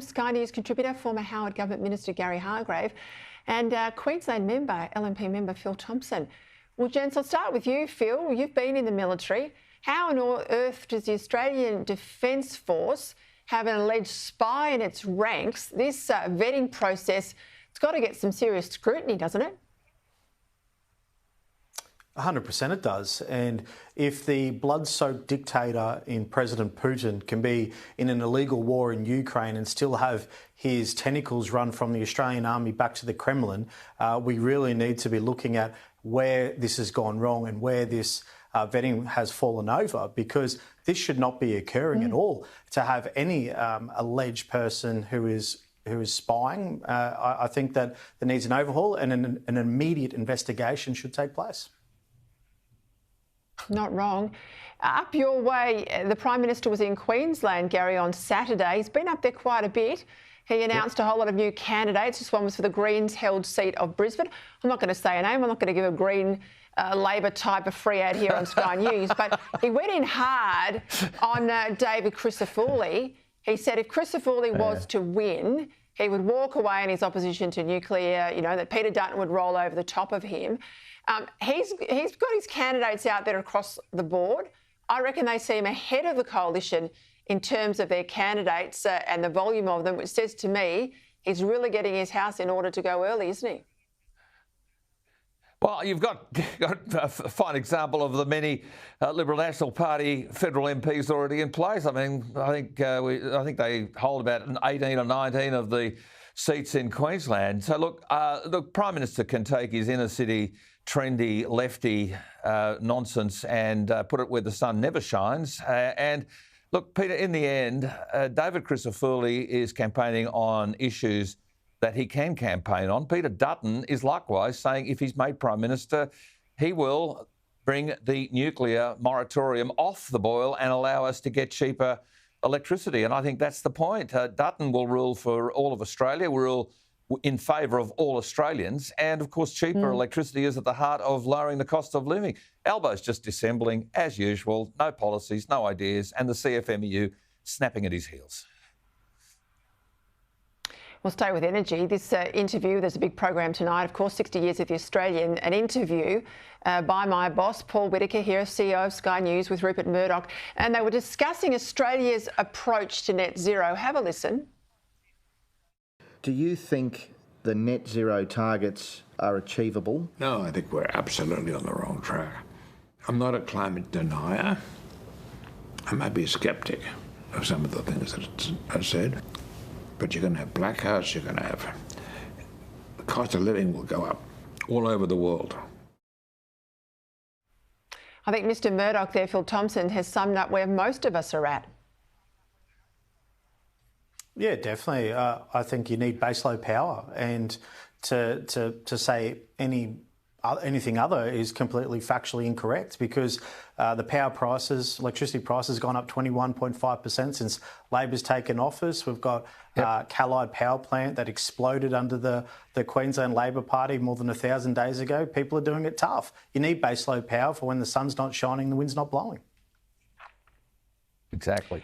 time, Sky News contributor, former Howard Government Minister Gary Hargrave, and Queensland member, LNP member Phil Thompson. Well, gents, I'll start with you, Phil. You've been in the military. How on earth does the Australian Defence Force have an alleged spy in its ranks? This vetting process, it's got to get some serious scrutiny, doesn't it? 100% it does. And if the blood-soaked dictator in President Putin can be in an illegal war in Ukraine and still have his tentacles run from the Australian army back to the Kremlin, we really need to be looking at where this has gone wrong and where this vetting has fallen over, because this should not be occurring at all. To have any alleged person who is spying, I think that there needs an overhaul and an immediate investigation should take place. Not wrong. Up your way, the Prime Minister was in Queensland, Gary, on Saturday. He's been up there quite a bit. He announced a whole lot of new candidates. This one was for the Greens-held seat of Brisbane. I'm not going to say a name. I'm not going to give a Green Labor type of free ad here on Sky News. But he went in hard on David Crisafulli. He said if Crisafulli was to win, he would walk away in his opposition to nuclear, you know, that Peter Dutton would roll over the top of him. He's got his candidates out there across the board. I reckon they see him ahead of the coalition in terms of their candidates and the volume of them, which says to me he's really getting his house in order to go early, isn't he? Well, you've got a fine example of the many Liberal National Party federal MPs already in place. I mean, I think they hold about 18 or 19 of the seats in Queensland. So look, the Prime Minister can take his inner city trendy lefty nonsense and put it where the sun never shines. And look, Peter, in the end, David Crisafulli is campaigning on issues that he can campaign on. Peter Dutton is likewise saying if he's made Prime Minister, he will bring the nuclear moratorium off the boil and allow us to get cheaper electricity. And I think that's the point. Dutton will rule for all of Australia, will rule in favour of all Australians. And, of course, cheaper electricity is at the heart of lowering the cost of living. Albo's just dissembling, as usual, no policies, no ideas, and the CFMEU snapping at his heels. We'll stay with energy. This interview, there's a big program tonight, of course, 60 Years of the Australian, an interview by my boss, Paul Whittaker, here, CEO of Sky News, with Rupert Murdoch, and they were discussing Australia's approach to net zero. Have a listen. Do you think the net zero targets are achievable? No, I think we're absolutely on the wrong track. I'm not a climate denier. I might be a sceptic of some of the things that I said. But you're going to have blackouts, you're going to have... The cost of living will go up all over the world. I think Mr Murdoch there, Phil Thompson, has summed up where most of us are at. Yeah, definitely. I think you need baseload power, and to say anything other is completely factually incorrect, because the power prices, electricity prices, gone up 21.5% since Labor's taken office. We've got Callide Power Plant that exploded under the Queensland Labor Party more than 1,000 days ago. People are doing it tough. You need baseload power for when the sun's not shining, the wind's not blowing. Exactly.